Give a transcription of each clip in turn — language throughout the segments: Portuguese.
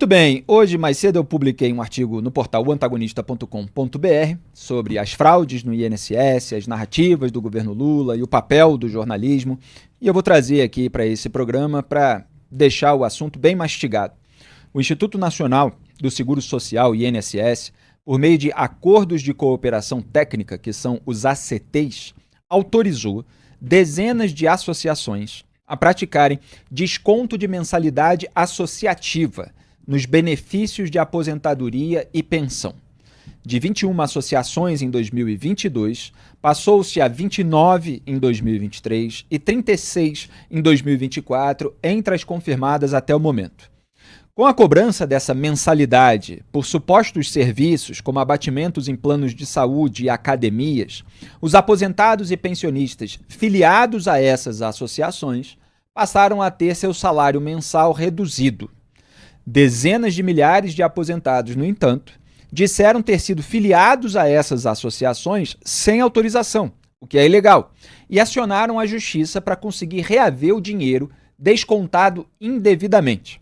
Muito bem, hoje mais cedo eu publiquei um artigo no portal oantagonista.com.br sobre as fraudes no INSS, as narrativas do governo Lula e o papel do jornalismo, e eu vou trazer aqui para esse programa para deixar o assunto bem mastigado. O Instituto Nacional do Seguro Social, INSS, por meio de acordos de cooperação técnica, que são os ACTs, autorizou dezenas de associações a praticarem desconto de mensalidade associativa nos benefícios de aposentadoria e pensão. De 21 associações em 2022, passou-se a 29 em 2023 e 36 em 2024, entre as confirmadas até o momento. Com a cobrança dessa mensalidade por supostos serviços, como abatimentos em planos de saúde e academias, os aposentados e pensionistas filiados a essas associações passaram a ter seu salário mensal reduzido. Dezenas de milhares de aposentados, no entanto, disseram ter sido filiados a essas associações sem autorização, o que é ilegal, e acionaram a justiça para conseguir reaver o dinheiro descontado indevidamente.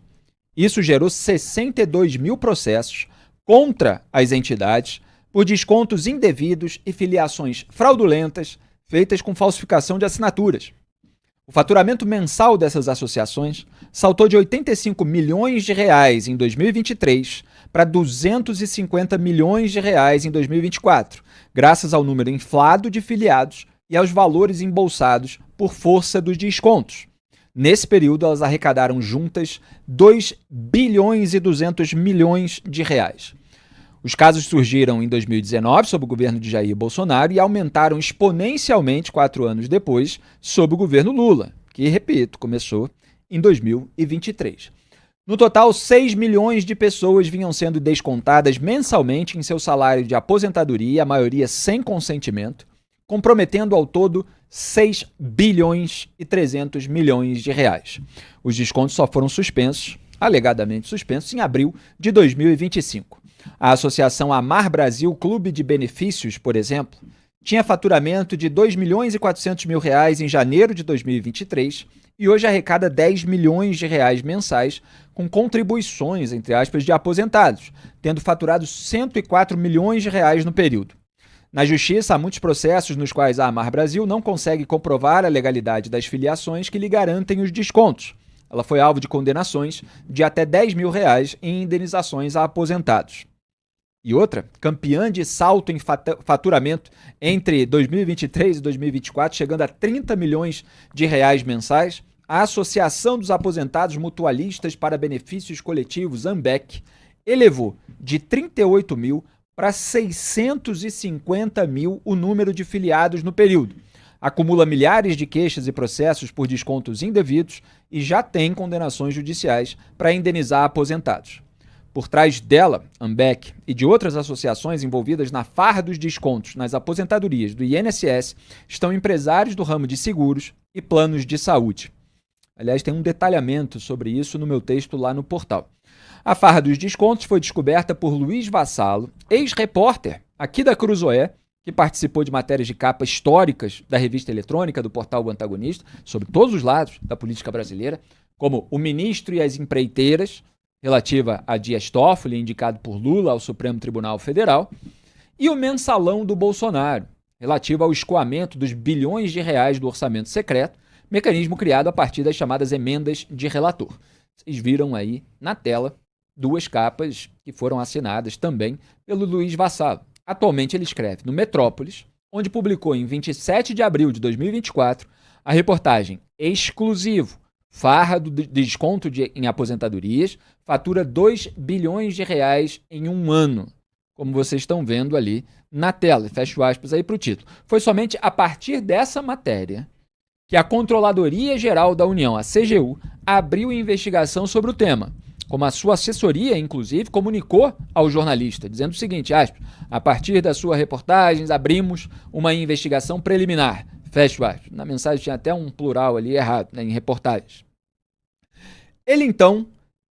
Isso gerou 62 mil processos contra as entidades por descontos indevidos e filiações fraudulentas feitas com falsificação de assinaturas. O faturamento mensal dessas associações saltou de 85 milhões de reais em 2023 para 250 milhões de reais em 2024, graças ao número inflado de filiados e aos valores embolsados por força dos descontos. Nesse período, elas arrecadaram juntas 2 bilhões e 200 milhões de reais. Os casos surgiram em 2019, sob o governo de Jair Bolsonaro, e aumentaram exponencialmente 4 anos depois, sob o governo Lula, que, repito, começou em 2023. No total, 6 milhões de pessoas vinham sendo descontadas mensalmente em seu salário de aposentadoria, a maioria sem consentimento, comprometendo ao todo 6 bilhões e 300 milhões de reais. Os descontos só foram suspensos, alegadamente suspensos, em abril de 2025. A Associação Amar Brasil Clube de Benefícios, por exemplo, tinha faturamento de 2 milhões e 400 mil reais em janeiro de 2023 e hoje arrecada 10 milhões de reais mensais com contribuições, entre aspas, de aposentados, tendo faturado 104 milhões de reais no período. Na Justiça, há muitos processos nos quais a Amar Brasil não consegue comprovar a legalidade das filiações que lhe garantem os descontos. Ela foi alvo de condenações de até 10 mil reais em indenizações a aposentados. E outra, campeã de salto em faturamento entre 2023 e 2024, chegando a 30 milhões de reais mensais, a Associação dos Aposentados Mutualistas para Benefícios Coletivos, AMBEC, elevou de 38 mil para 650 mil o número de filiados no período. Acumula milhares de queixas e processos por descontos indevidos e já tem condenações judiciais para indenizar aposentados. Por trás dela, AMBEC e de outras associações envolvidas na farra dos descontos nas aposentadorias do INSS estão empresários do ramo de seguros e planos de saúde. Aliás, tem um detalhamento sobre isso no meu texto lá no portal. A farra dos descontos foi descoberta por Luiz Vassalo, ex-repórter aqui da Cruzoé, que participou de matérias de capa históricas da revista eletrônica do portal O Antagonista, sobre todos os lados da política brasileira, como o ministro e as empreiteiras, relativa a Dias Toffoli, indicado por Lula ao Supremo Tribunal Federal, e o mensalão do Bolsonaro, relativo ao escoamento dos bilhões de reais do orçamento secreto, mecanismo criado a partir das chamadas emendas de relator. Vocês viram aí na tela 2 capas que foram assinadas também pelo Luiz Vassalo. Atualmente ele escreve no Metrópolis, onde publicou em 27 de abril de 2024 a reportagem Exclusivo, farra do desconto em aposentadorias, fatura 2 bilhões de reais em um ano, como vocês estão vendo ali na tela. Fecho aspas aí para o título. Foi somente a partir dessa matéria que a Controladoria Geral da União, a CGU, abriu investigação sobre o tema, como a sua assessoria, inclusive, comunicou ao jornalista, dizendo o seguinte, aspas, a partir das suas reportagens, abrimos uma investigação preliminar. Fecho aspas. Na mensagem tinha até um plural ali errado, né, em reportagens. Ele, então,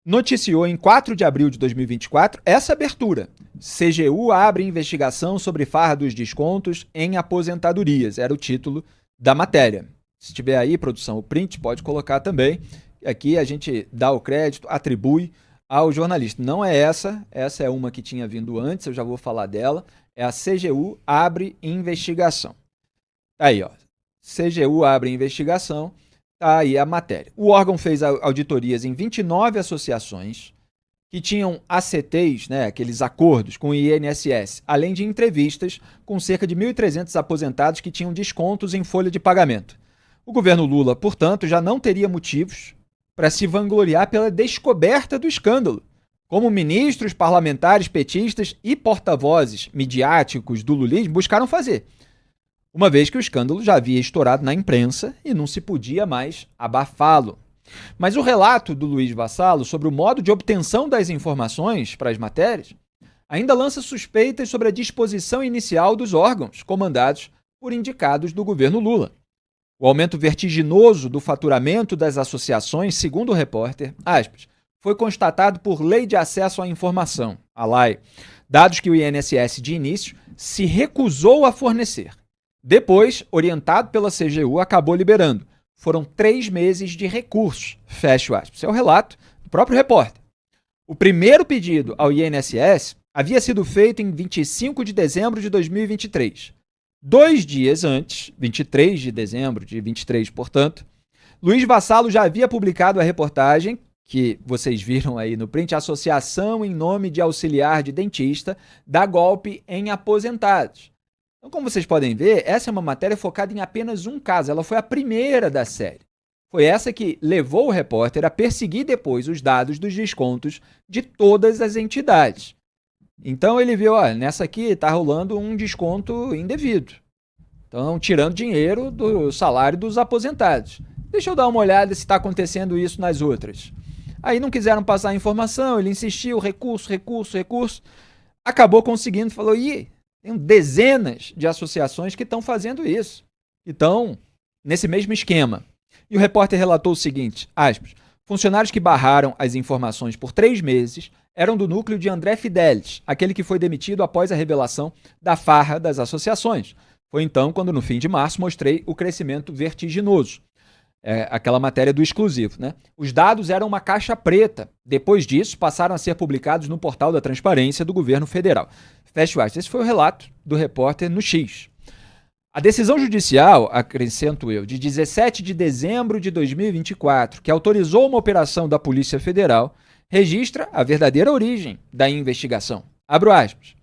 noticiou em 4 de abril de 2024 essa abertura. CGU abre investigação sobre farra dos descontos em aposentadorias. Era o título da matéria. Se tiver aí, produção, o print, pode colocar também. Aqui a gente dá o crédito, atribui ao jornalista. Não é essa é uma que tinha vindo antes, eu já vou falar dela. É a CGU abre investigação. Aí, ó. CGU abre investigação, tá aí a matéria. O órgão fez auditorias em 29 associações que tinham ACTs, né, aqueles acordos com o INSS, além de entrevistas com cerca de 1.300 aposentados que tinham descontos em folha de pagamento. O governo Lula, portanto, já não teria motivos para se vangloriar pela descoberta do escândalo, como ministros, parlamentares, petistas e porta-vozes midiáticos do lulismo buscaram fazer, uma vez que o escândalo já havia estourado na imprensa e não se podia mais abafá-lo. Mas o relato do Luiz Vassallo sobre o modo de obtenção das informações para as matérias ainda lança suspeitas sobre a disposição inicial dos órgãos comandados por indicados do governo Lula. O aumento vertiginoso do faturamento das associações, segundo o repórter, aspas, foi constatado por Lei de Acesso à Informação, a LAI, dados que o INSS de início se recusou a fornecer. Depois, orientado pela CGU, acabou liberando. Foram 3 meses de recursos, fecho aspas. Esse é o relato do próprio repórter. O primeiro pedido ao INSS havia sido feito em 25 de dezembro de 2023. 2 dias antes, 23 de dezembro de 23, portanto, Luiz Vassallo já havia publicado a reportagem, que vocês viram aí no print, Associação em Nome de Auxiliar de Dentista dá golpe em aposentados. Então, como vocês podem ver, essa é uma matéria focada em apenas um caso. Ela foi a primeira da série. Foi essa que levou o repórter a perseguir depois os dados dos descontos de todas as entidades. Então ele viu, olha, nessa aqui está rolando um desconto indevido. Então, tirando dinheiro do salário dos aposentados. Deixa eu dar uma olhada se está acontecendo isso nas outras. Aí não quiseram passar a informação, ele insistiu, recurso. Acabou conseguindo, falou, tem dezenas de associações que estão fazendo isso. Estão nesse mesmo esquema. E o repórter relatou o seguinte, aspas, funcionários que barraram as informações por 3 meses eram do núcleo de André Fidelis, aquele que foi demitido após a revelação da farra das associações. Foi então quando, no fim de março, mostrei o crescimento vertiginoso. Aquela matéria do exclusivo, né? Os dados eram uma caixa preta. Depois disso, passaram a ser publicados no portal da transparência do governo federal. Fecho aspas. Esse foi o relato do repórter no X. A decisão judicial, acrescento eu, de 17 de dezembro de 2024, que autorizou uma operação da Polícia Federal, registra a verdadeira origem da investigação. Abro aspas.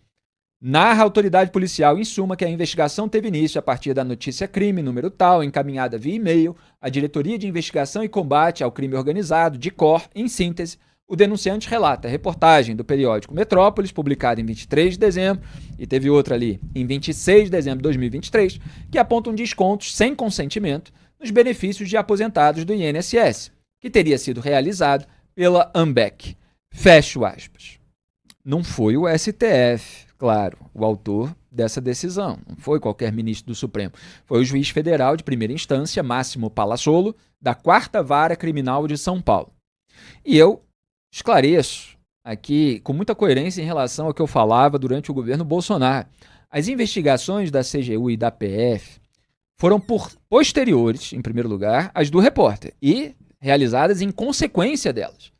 Narra a autoridade policial, em suma, que a investigação teve início a partir da notícia crime número tal, encaminhada via e-mail à Diretoria de Investigação e Combate ao Crime Organizado, DICOR, em síntese. O denunciante relata a reportagem do periódico Metrópolis, publicada em 23 de dezembro, e teve outra ali em 26 de dezembro de 2023, que apontam descontos sem consentimento nos benefícios de aposentados do INSS, que teria sido realizado pela AMBEC. Fecho aspas. Não foi o STF, claro, o autor dessa decisão. Não foi qualquer ministro do Supremo. Foi o juiz federal de primeira instância, Máximo Palazzolo, da 4ª Vara Criminal de São Paulo. E eu esclareço aqui com muita coerência em relação ao que eu falava durante o governo Bolsonaro. As investigações da CGU e da PF foram posteriores, em primeiro lugar, às do repórter e realizadas em consequência delas.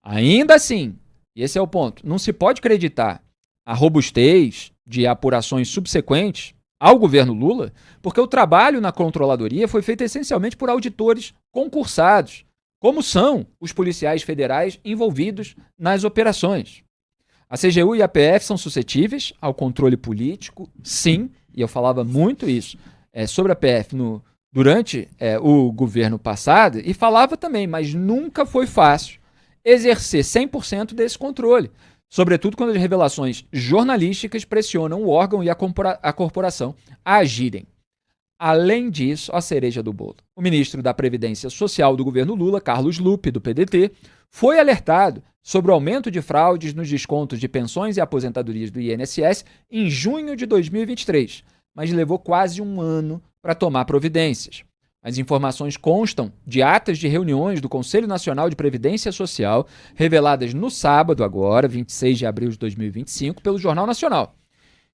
Ainda assim, e esse é o ponto, não se pode acreditar a robustez de apurações subsequentes ao governo Lula, porque o trabalho na controladoria foi feito essencialmente por auditores concursados, como são os policiais federais envolvidos nas operações. A CGU e a PF são suscetíveis ao controle político, sim, e eu falava muito isso sobre a PF durante o governo passado, e falava também, mas nunca foi fácil exercer 100% desse controle, sobretudo quando as revelações jornalísticas pressionam o órgão e a corporação a agirem. Além disso, a cereja do bolo. O ministro da Previdência Social do governo Lula, Carlos Lupe, do PDT, foi alertado sobre o aumento de fraudes nos descontos de pensões e aposentadorias do INSS em junho de 2023, mas levou quase um ano para tomar providências. As informações constam de atas de reuniões do Conselho Nacional de Previdência Social, reveladas no sábado agora, 26 de abril de 2025, pelo Jornal Nacional.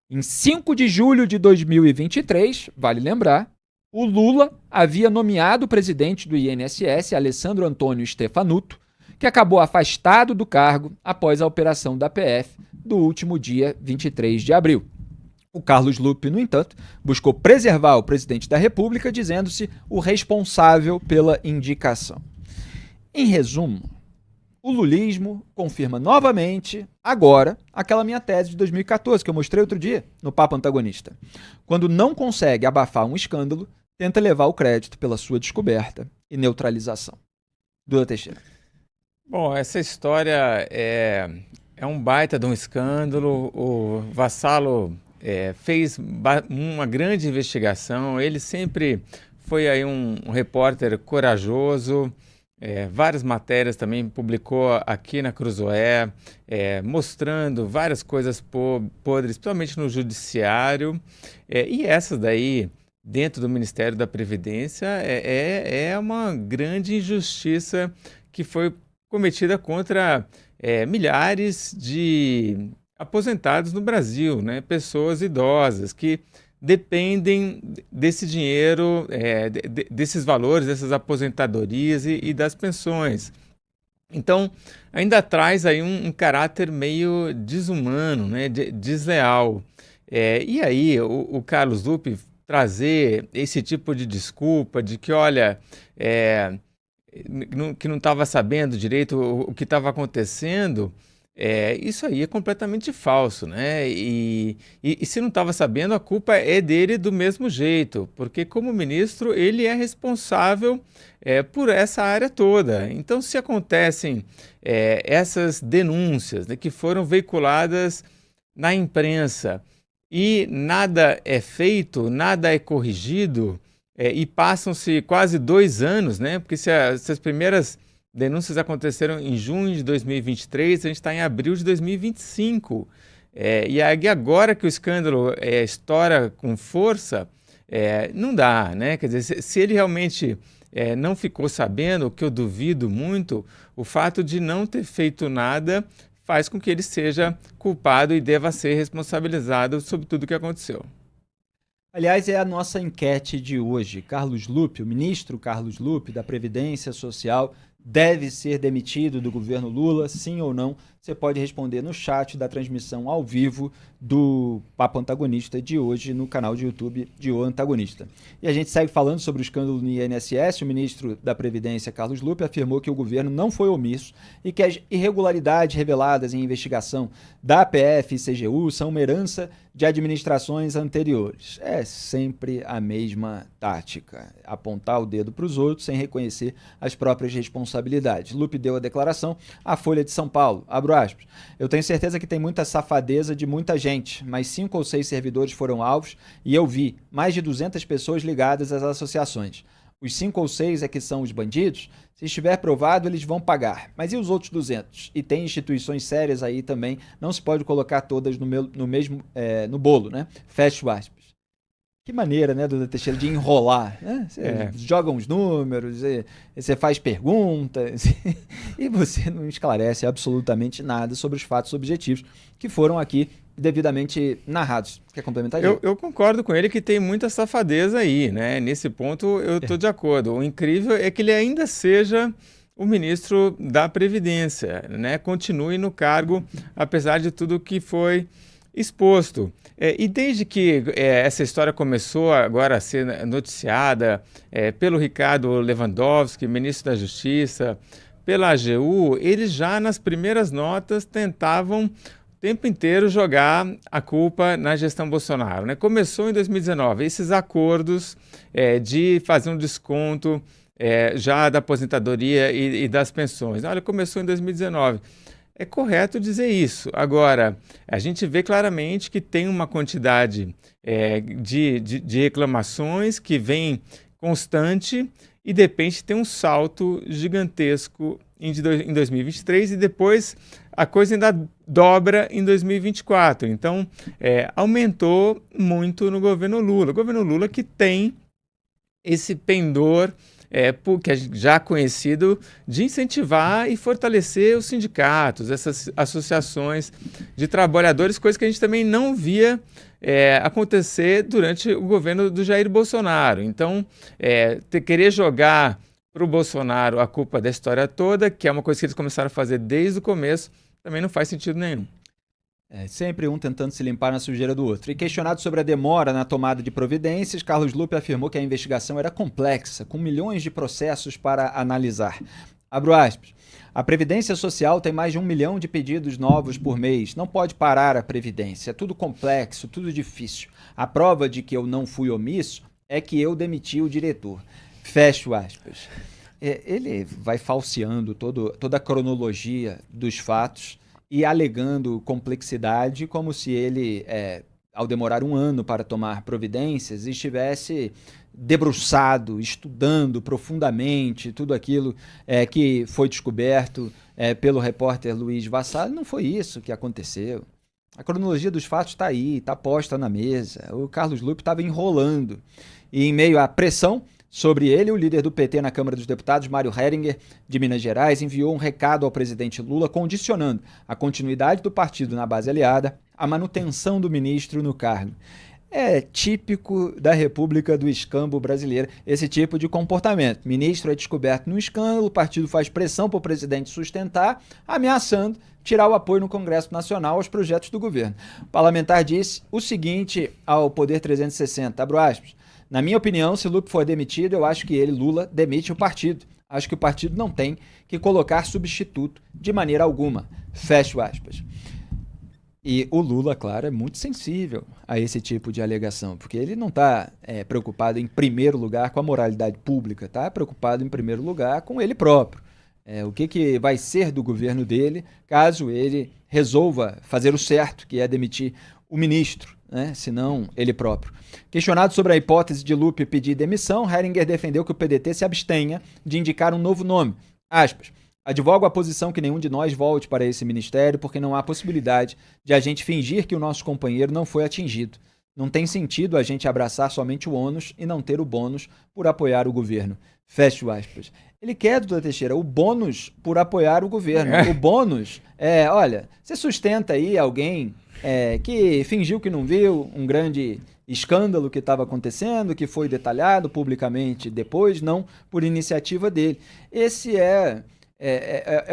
Em 5 de julho de 2023, vale lembrar, o Lula havia nomeado o presidente do INSS, Alessandro Antônio Stefanuto, que acabou afastado do cargo após a operação da PF do último dia 23 de abril. O Carlos Lupe, no entanto, buscou preservar o presidente da República, dizendo-se o responsável pela indicação. Em resumo, o lulismo confirma novamente, agora, aquela minha tese de 2014 que eu mostrei outro dia no Papo Antagonista. Quando não consegue abafar um escândalo, tenta levar o crédito pela sua descoberta e neutralização. Duda Teixeira. Bom, essa história é um baita de um escândalo. O Vassalo fez uma grande investigação. Ele sempre foi aí um repórter corajoso. Várias matérias também publicou aqui na Cruzoé, mostrando várias coisas podres, principalmente no judiciário. E essas daí, dentro do Ministério da Previdência, é uma grande injustiça que foi cometida contra milhares de aposentados no Brasil, né? Pessoas idosas que dependem desse dinheiro, desses valores, dessas aposentadorias e das pensões. Então, ainda traz aí um caráter meio desumano, né? Desleal. E aí, o Carlos Lupe trazer esse tipo de desculpa de que, olha, que não estava sabendo direito o que estava acontecendo, isso aí é completamente falso, né? E se não estava sabendo, a culpa é dele do mesmo jeito, porque como ministro ele é responsável por essa área toda. Então, se acontecem essas denúncias, né, que foram veiculadas na imprensa e nada é feito, nada é corrigido, e passam-se quase 2 anos, né? Porque se as primeiras denúncias aconteceram em junho de 2023, a gente está em abril de 2025. E agora que o escândalo estoura com força, não dá, né? Quer dizer, se ele realmente não ficou sabendo, o que eu duvido muito, o fato de não ter feito nada faz com que ele seja culpado e deva ser responsabilizado sobre tudo o que aconteceu. Aliás, é a nossa enquete de hoje. Carlos Lupe, o ministro Carlos Lupe, da Previdência Social, deve ser demitido do governo Lula, sim ou não? Você pode responder no chat da transmissão ao vivo do Papo Antagonista de hoje no canal de YouTube de O Antagonista. E a gente segue falando sobre o escândalo no INSS. O ministro da Previdência, Carlos Lupe, afirmou que o governo não foi omisso e que as irregularidades reveladas em investigação da PF e CGU são uma herança de administrações anteriores. É sempre a mesma tática, apontar o dedo para os outros sem reconhecer as próprias responsabilidades. Lupe deu a declaração à Folha de São Paulo, abro aspas, eu tenho certeza que tem muita safadeza de muita gente, mas 5 ou 6 servidores foram alvos e eu vi mais de 200 pessoas ligadas às associações. Os 5 ou 6 é que são os bandidos? Se estiver provado, eles vão pagar. Mas e os outros 200? E tem instituições sérias aí também, não se pode colocar todas no bolo, né? Fecho aspas. Que maneira, né, Duda Teixeira, de enrolar, né? Você joga uns números, você faz perguntas e você não esclarece absolutamente nada sobre os fatos objetivos que foram aqui devidamente narrados. Quer complementar? Eu concordo com ele que tem muita safadeza aí, né? Nesse ponto eu estou de acordo. O incrível é que ele ainda seja o ministro da Previdência, né? Continue no cargo, apesar de tudo que foi exposto. E desde que essa história começou agora a ser noticiada pelo Ricardo Lewandowski, ministro da Justiça, pela AGU, eles já nas primeiras notas tentavam o tempo inteiro jogar a culpa na gestão Bolsonaro, né? Começou em 2019, esses acordos de fazer um desconto já da aposentadoria e das pensões. Olha, começou em 2019. É correto dizer isso. Agora, a gente vê claramente que tem uma quantidade de reclamações que vem constante e, de repente, tem um salto gigantesco em 2023 e depois a coisa ainda dobra em 2024. Então, aumentou muito no governo Lula. O governo Lula que tem esse pendor que é já conhecido, de incentivar e fortalecer os sindicatos, essas associações de trabalhadores, coisa que a gente também não via acontecer durante o governo do Jair Bolsonaro. Então, querer jogar para o Bolsonaro a culpa da história toda, que é uma coisa que eles começaram a fazer desde o começo, também não faz sentido nenhum. É sempre um tentando se limpar na sujeira do outro. E questionado sobre a demora na tomada de providências, Carlos Lupe afirmou que a investigação era complexa, com milhões de processos para analisar. Abro aspas. A Previdência Social tem mais de 1 milhão de pedidos novos por mês. Não pode parar a Previdência. É tudo complexo, tudo difícil. A prova de que eu não fui omisso é que eu demiti o diretor. Fecho aspas. Ele vai falseando toda a cronologia dos fatos e alegando complexidade como se ele, ao demorar 1 ano para tomar providências, estivesse debruçado, estudando profundamente tudo aquilo que foi descoberto pelo repórter Luiz Vassalo. Não foi isso que aconteceu. A cronologia dos fatos está aí, está posta na mesa. O Carlos Lupe estava enrolando. E em meio à pressão sobre ele, o líder do PT na Câmara dos Deputados, Mário Heringer, de Minas Gerais, enviou um recado ao presidente Lula condicionando a continuidade do partido na base aliada à manutenção do ministro no cargo. É típico da República do Escambo brasileira esse tipo de comportamento. Ministro é descoberto num escândalo, o partido faz pressão para o presidente sustentar, ameaçando tirar o apoio no Congresso Nacional aos projetos do governo. O parlamentar disse o seguinte ao Poder 360, abro aspas, na minha opinião, se Lupe for demitido, eu acho que ele, Lula, demite o partido. Acho que o partido não tem que colocar substituto de maneira alguma. Fecho aspas. E o Lula, claro, é muito sensível a esse tipo de alegação, porque ele não está preocupado em primeiro lugar com a moralidade pública, está preocupado em primeiro lugar com ele próprio. O que vai ser do governo dele caso ele resolva fazer o certo, que é demitir o ministro, se não ele próprio. Questionado sobre a hipótese de Lupe pedir demissão, Heringer defendeu que o PDT se abstenha de indicar um novo nome. Aspas. Advogo a posição que nenhum de nós volte para esse ministério porque não há possibilidade de a gente fingir que o nosso companheiro não foi atingido. Não tem sentido a gente abraçar somente o ônus e não ter o bônus por apoiar o governo. Fecho aspas. Ele quer, doutor Teixeira, o bônus por apoiar o governo. O bônus olha, você sustenta aí alguém que fingiu que não viu um grande escândalo que estava acontecendo, que foi detalhado publicamente depois, não por iniciativa dele. Esse é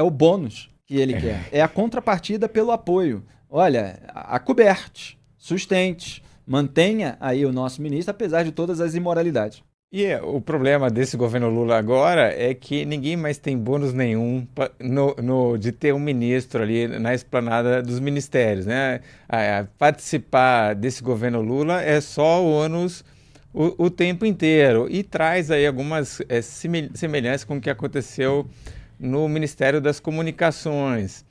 o bônus que ele quer. É a contrapartida pelo apoio. Olha, acoberte, sustente, mantenha aí o nosso ministro, apesar de todas as imoralidades. E o problema desse governo Lula agora é que ninguém mais tem bônus nenhum de ter um ministro ali na esplanada dos ministérios, né? Participar desse governo Lula é só o ônus o tempo inteiro e traz aí algumas semelhanças com o que aconteceu no Ministério das Comunicações,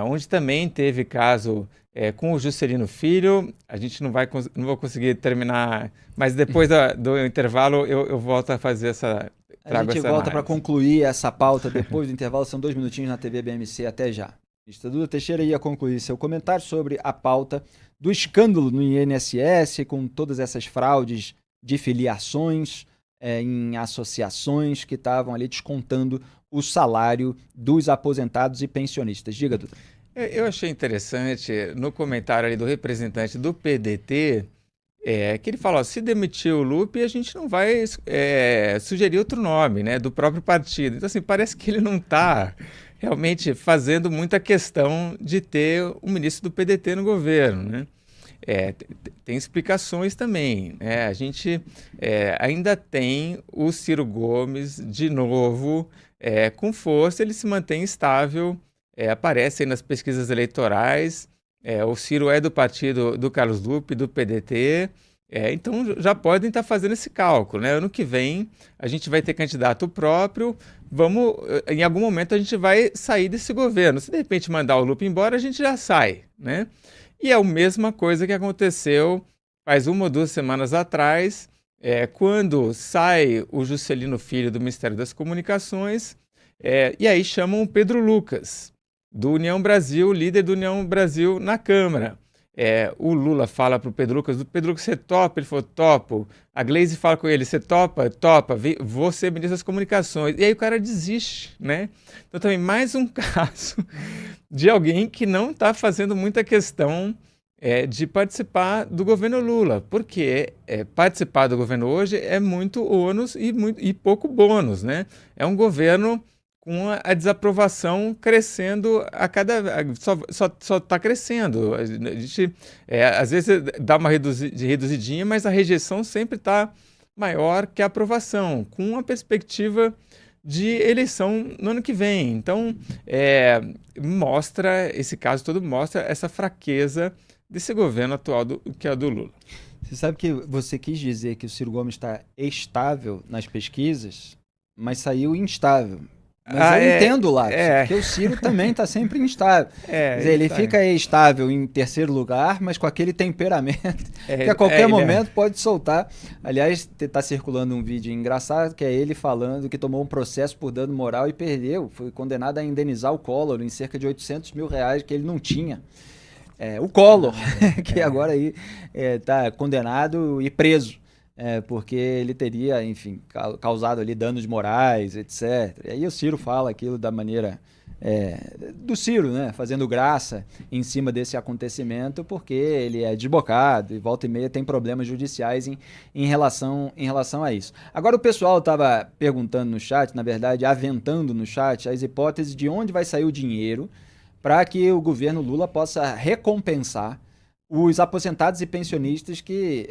onde também teve caso com o Juscelino Filho. A gente não vou conseguir terminar, mas depois do intervalo eu volto a fazer essa A gente volta para concluir essa pauta depois do intervalo, são 2 minutinhos na TV BMC, até já. A Duda Teixeira ia concluir seu comentário sobre a pauta do escândalo no INSS, com todas essas fraudes de filiações em associações que estavam ali descontando o salário dos aposentados e pensionistas. Diga, Duda. Eu achei interessante no comentário ali do representante do PDT, que ele falou, se demitir o Lupe, a gente não vai sugerir outro nome, né, do próprio partido. Então, assim, parece que ele não está realmente fazendo muita questão de ter um ministro do PDT no governo, né? Tem explicações também, né? A gente ainda tem o Ciro Gomes de novo com força, ele se mantém estável, aparece aí nas pesquisas eleitorais, o Ciro é do partido do Carlos Lupe, do PDT, então já podem estar fazendo esse cálculo, né? Ano que vem a gente vai ter candidato próprio, em algum momento a gente vai sair desse governo. Se de repente mandar o Lupe embora, a gente já sai, né? E é a mesma coisa que aconteceu faz 1 ou 2 semanas atrás, quando sai o Juscelino Filho do Ministério das Comunicações, e aí chamam o Pedro Lucas, do União Brasil, líder do União Brasil na Câmara. O Lula fala para o Pedro Lucas, você topa? Ele falou, topo. A Gleisi fala com ele, você topa? Topa, vou ser ministro das Comunicações. E aí o cara desiste, né? Então também mais um caso de alguém que não está fazendo muita questão de participar do governo Lula, porque participar do governo hoje é muito ônus e pouco bônus, né? É um governo com a desaprovação crescendo só está crescendo. A gente às vezes dá uma reduzidinha, mas a rejeição sempre está maior que a aprovação, com uma perspectiva de eleição no ano que vem. Então, esse caso todo mostra essa fraqueza desse governo atual que é do Lula. Você sabe que você quis dizer que o Ciro Gomes está estável nas pesquisas, mas saiu instável. Mas eu entendo lá, porque o Ciro também está sempre instável. Quer dizer, ele fica estável em terceiro lugar, mas com aquele temperamento que a qualquer momento pode soltar. Aliás, está circulando um vídeo engraçado que é ele falando que tomou um processo por dano moral e perdeu. Foi condenado a indenizar o Collor em cerca de R$800 mil que ele não tinha. O Collor, que agora aí está condenado e preso. Porque ele teria, enfim, causado ali danos morais, etc. E aí o Ciro fala aquilo da maneira do Ciro, né? Fazendo graça em cima desse acontecimento, porque ele é desbocado e volta e meia tem problemas judiciais em relação a isso. Agora o pessoal estava perguntando no chat, na verdade, aventando no chat as hipóteses de onde vai sair o dinheiro para que o governo Lula possa recompensar os aposentados e pensionistas que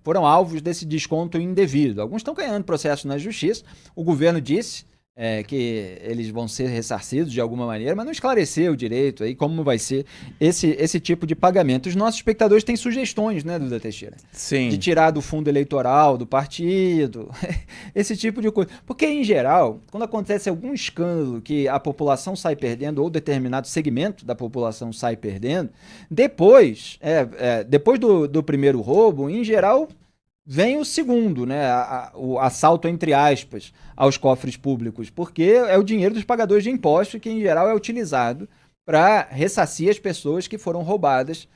foram alvos desse desconto indevido. Alguns estão ganhando processo na justiça. O governo disse que eles vão ser ressarcidos de alguma maneira, mas não esclareceu direito aí como vai ser esse tipo de pagamento. Os nossos espectadores têm sugestões, né, Duda Teixeira? Sim. De tirar do fundo eleitoral, do partido, esse tipo de coisa. Porque, em geral, quando acontece algum escândalo que a população sai perdendo, ou determinado segmento da população sai perdendo, depois do primeiro roubo, em geral, vem o segundo, né? O assalto, entre aspas, aos cofres públicos, porque é o dinheiro dos pagadores de impostos que, em geral, é utilizado para ressarcir as pessoas que foram roubadas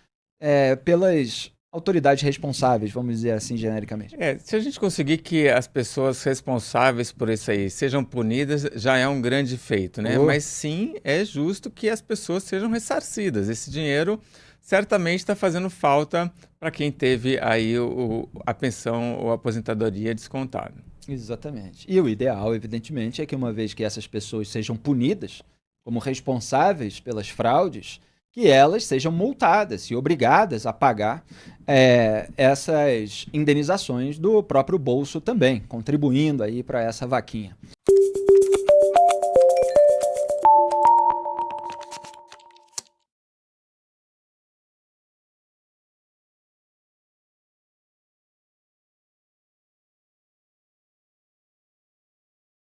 pelas autoridades responsáveis, vamos dizer assim, genericamente. Se a gente conseguir que as pessoas responsáveis por isso aí sejam punidas, já é um grande feito, né? Mas sim, é justo que as pessoas sejam ressarcidas. Esse dinheiro certamente está fazendo falta para quem teve aí a pensão ou a aposentadoria descontada. Exatamente. E o ideal, evidentemente, é que uma vez que essas pessoas sejam punidas como responsáveis pelas fraudes, que elas sejam multadas e obrigadas a pagar essas indenizações do próprio bolso também, contribuindo aí para essa vaquinha.